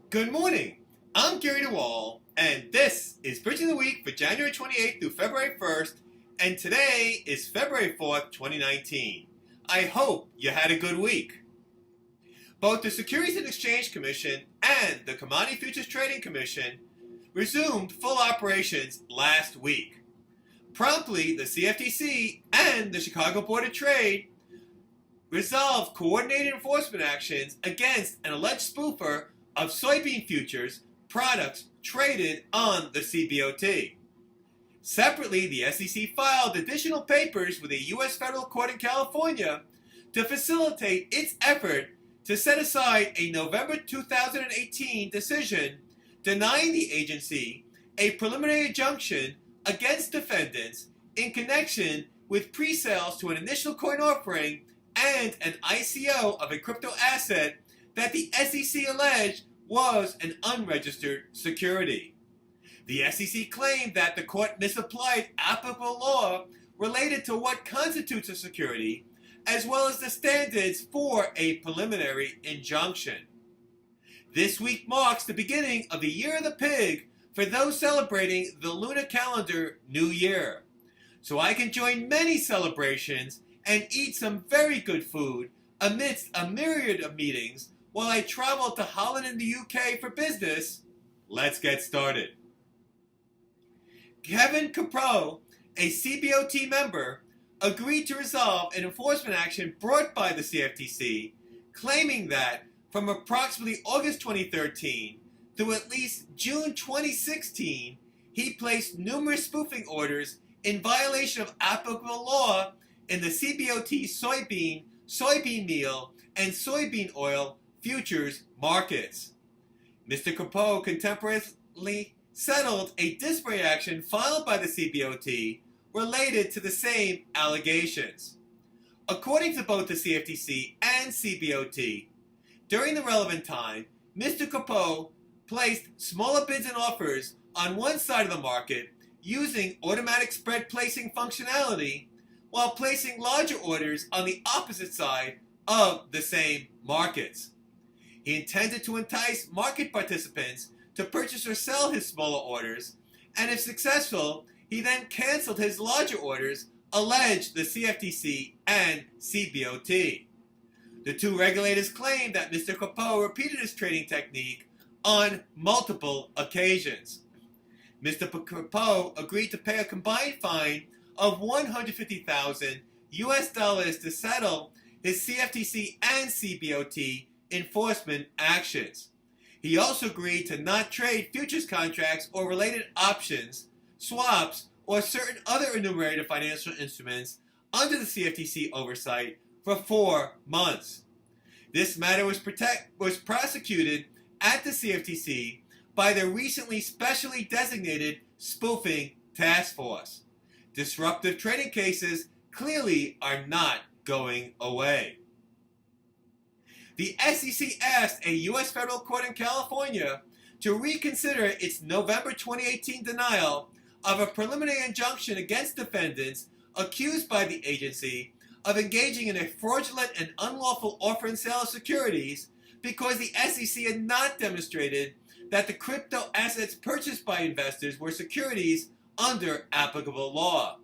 Good morning. I'm Gary DeWaal, and this is Bridging the Week for January 28th through February 1st, and today is February 4th, 2019. I hope you had a good week. Both the Securities and Exchange Commission and the Commodity Futures Trading Commission resumed full operations last week. Promptly, the CFTC and the Chicago Board of Trade resolved coordinated enforcement actions against an alleged spoofer of soybean futures products traded on the CBOT. Separately, the SEC filed additional papers with a U.S. federal court in California to facilitate its effort to set aside a November 2018 decision denying the agency a preliminary injunction against defendants in connection with pre-sales to an initial coin offering and an ICO of a crypto asset that the SEC alleged was an unregistered security. The SEC claimed that the court misapplied applicable law related to what constitutes a security, as well as the standards for a preliminary injunction. This week marks the beginning of the Year of the Pig for those celebrating the lunar calendar New Year. So I can join many celebrations and eat some very good food amidst a myriad of meetings while I travel to Holland and the UK for business. Let's get started. Kevin Capro, a CBOT member, agreed to resolve an enforcement action brought by the CFTC, claiming that from approximately August 2013 through at least June 2016, he placed numerous spoofing orders in violation of applicable law in the CBOT soybean meal, and soybean oil futures markets. Mr. Capro contemporaneously settled a disciplinary action filed by the CBOT related to the same allegations. According to both the CFTC and CBOT, during the relevant time, Mr. Capro placed smaller bids and offers on one side of the market using automatic spread placing functionality, while placing larger orders on the opposite side of the same markets. He intended to entice market participants to purchase or sell his smaller orders, and if successful, he then canceled his larger orders, alleged the CFTC and CBOT. The two regulators claimed that Mr. Capro repeated his trading technique on multiple occasions. Mr. Capro agreed to pay a combined fine of $150,000 to settle his CFTC and CBOT enforcement actions. He also agreed to not trade futures contracts or related options, swaps, or certain other enumerated financial instruments under the CFTC oversight for 4 months. This matter was prosecuted at the CFTC by the recently specially designated Spoofing Task Force. Disruptive trading cases clearly are not going away. The SEC asked a U.S. federal court in California to reconsider its November 2018 denial of a preliminary injunction against defendants accused by the agency of engaging in a fraudulent and unlawful offer and sale of securities because the SEC had not demonstrated that the crypto assets purchased by investors were securities under applicable law.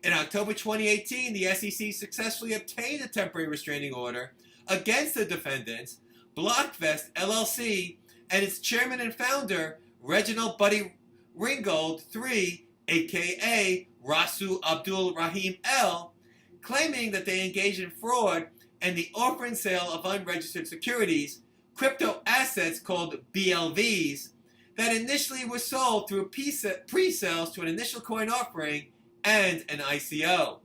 In October 2018, the SEC successfully obtained a temporary restraining order against the defendants, Blockvest LLC, and its chairman and founder, Reginald Buddy Ringgold III, aka Rasu Abdul Rahim L., claiming that they engaged in fraud and the offer and sale of unregistered securities, crypto assets called BLVs, that initially were sold through pre-sales to an initial coin offering and an ICO.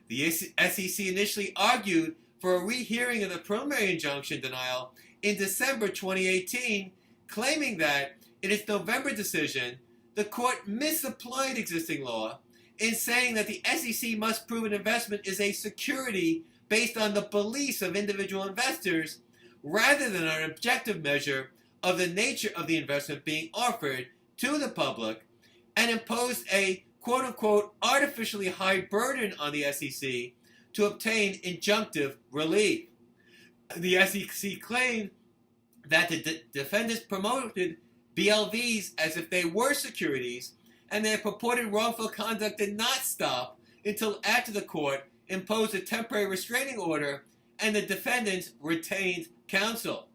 The SEC initially argued for a rehearing of the preliminary injunction denial in December 2018, claiming that in its November decision, the court misapplied existing law in saying that the SEC must prove an investment is a security based on the beliefs of individual investors rather than an objective measure of the nature of the investment being offered to the public, and imposed a quote-unquote artificially high burden on the SEC to obtain injunctive relief. The SEC claimed that the defendants promoted BLVs as if they were securities, and their purported wrongful conduct did not stop until after the court imposed a temporary restraining order and the defendants retained counsel.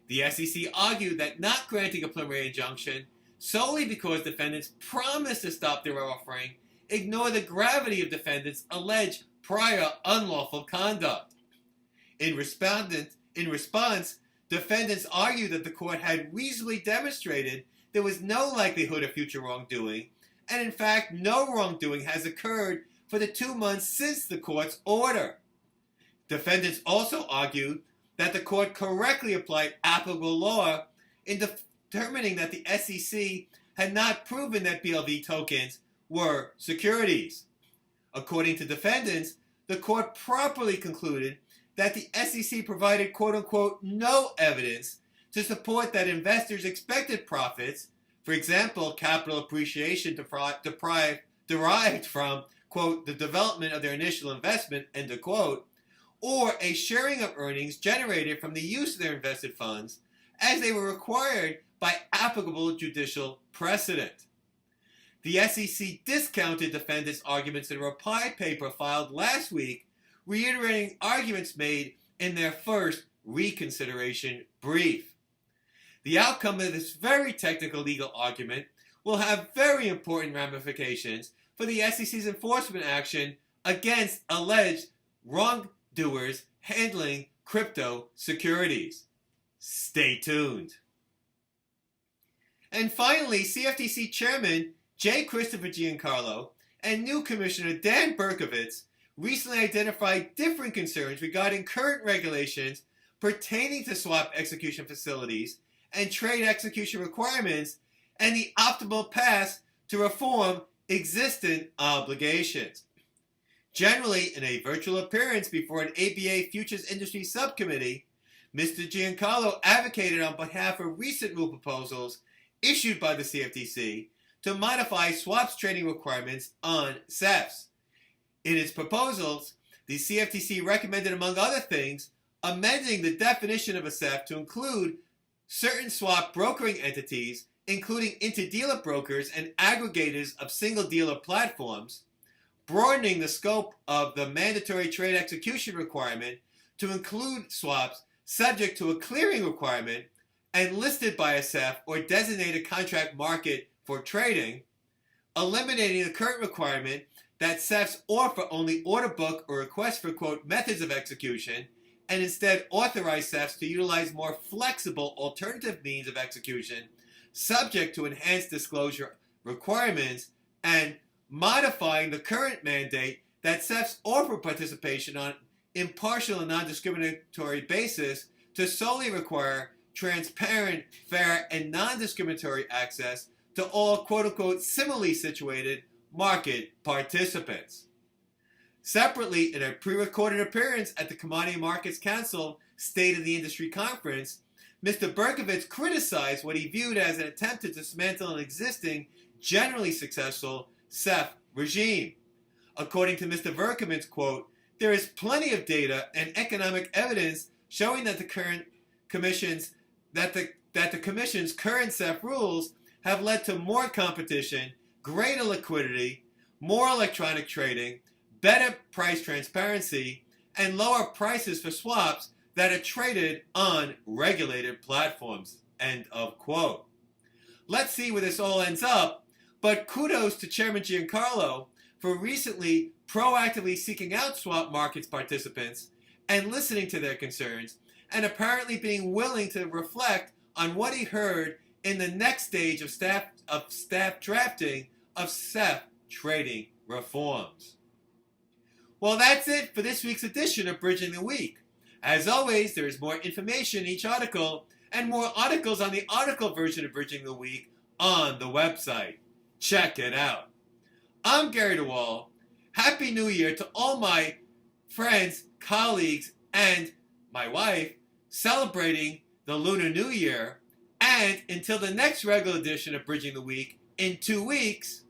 The SEC argued that not granting a preliminary injunction solely because defendants promised to stop their offering ignored the gravity of defendants' alleged prior unlawful conduct. In response, defendants argued that the court had reasonably demonstrated there was no likelihood of future wrongdoing, and in fact no wrongdoing has occurred for the 2 months since the court's order. Defendants also argued that the court correctly applied applicable law in determining that the SEC had not proven that BLV tokens were securities. According to defendants, the court properly concluded that the SEC provided quote-unquote no evidence to support that investors' expected profits, for example, capital appreciation derived from, quote, the development of their initial investment, end of quote, or a sharing of earnings generated from the use of their invested funds, as they were required by applicable judicial precedent. The SEC discounted defendants' arguments in a reply paper filed last week, reiterating arguments made in their first reconsideration brief. The outcome of this very technical legal argument will have very important ramifications for the SEC's enforcement action against alleged wrongdoers handling crypto securities. Stay tuned. And finally, CFTC Chairman J. Christopher Giancarlo and new Commissioner Dan Berkovitz recently identified different concerns regarding current regulations pertaining to swap execution facilities and trade execution requirements and the optimal path to reform existing obligations. Generally, in a virtual appearance before an ABA Futures Industry Subcommittee, Mr. Giancarlo advocated on behalf of recent rule proposals issued by the CFTC to modify swaps trading requirements on SEFs. In its proposals, the CFTC recommended, among other things, amending the definition of a SEF to include certain swap brokering entities, including interdealer brokers and aggregators of single-dealer platforms, broadening the scope of the mandatory trade execution requirement to include swaps subject to a clearing requirement and listed by a SEF or designated contract market for trading, eliminating the current requirement that SEFs offer only order book or request for, quote, methods of execution, and instead authorize SEFs to utilize more flexible alternative means of execution subject to enhanced disclosure requirements, and modifying the current mandate that SEFs offer participation on impartial and non-discriminatory basis to solely require transparent, fair, and non-discriminatory access to all quote-unquote similarly situated market participants. Separately, in a pre-recorded appearance at the Commodity Markets Council State of the Industry Conference, Mr. Berkovitz criticized what he viewed as an attempt to dismantle an existing, generally successful SEF regime. According to Mr. Berkovitz, quote, there is plenty of data and economic evidence showing that the Commission's current SEF rules have led to more competition, greater liquidity, more electronic trading, better price transparency, and lower prices for swaps that are traded on regulated platforms, end of quote. Let's see where this all ends up, but kudos to Chairman Giancarlo for recently proactively seeking out swap markets participants and listening to their concerns, and apparently being willing to reflect on what he heard in the next stage of staff drafting of SEF trading reforms. Well, that's it for this week's edition of Bridging the Week. As always, there is more information in each article and more articles on the article version of Bridging the Week on the website. Check it out. I'm Gary DeWaal. Happy New Year to all my friends, colleagues, and my wife celebrating the Lunar New Year. And until the next regular edition of Bridging the Week in 2 weeks,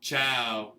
ciao.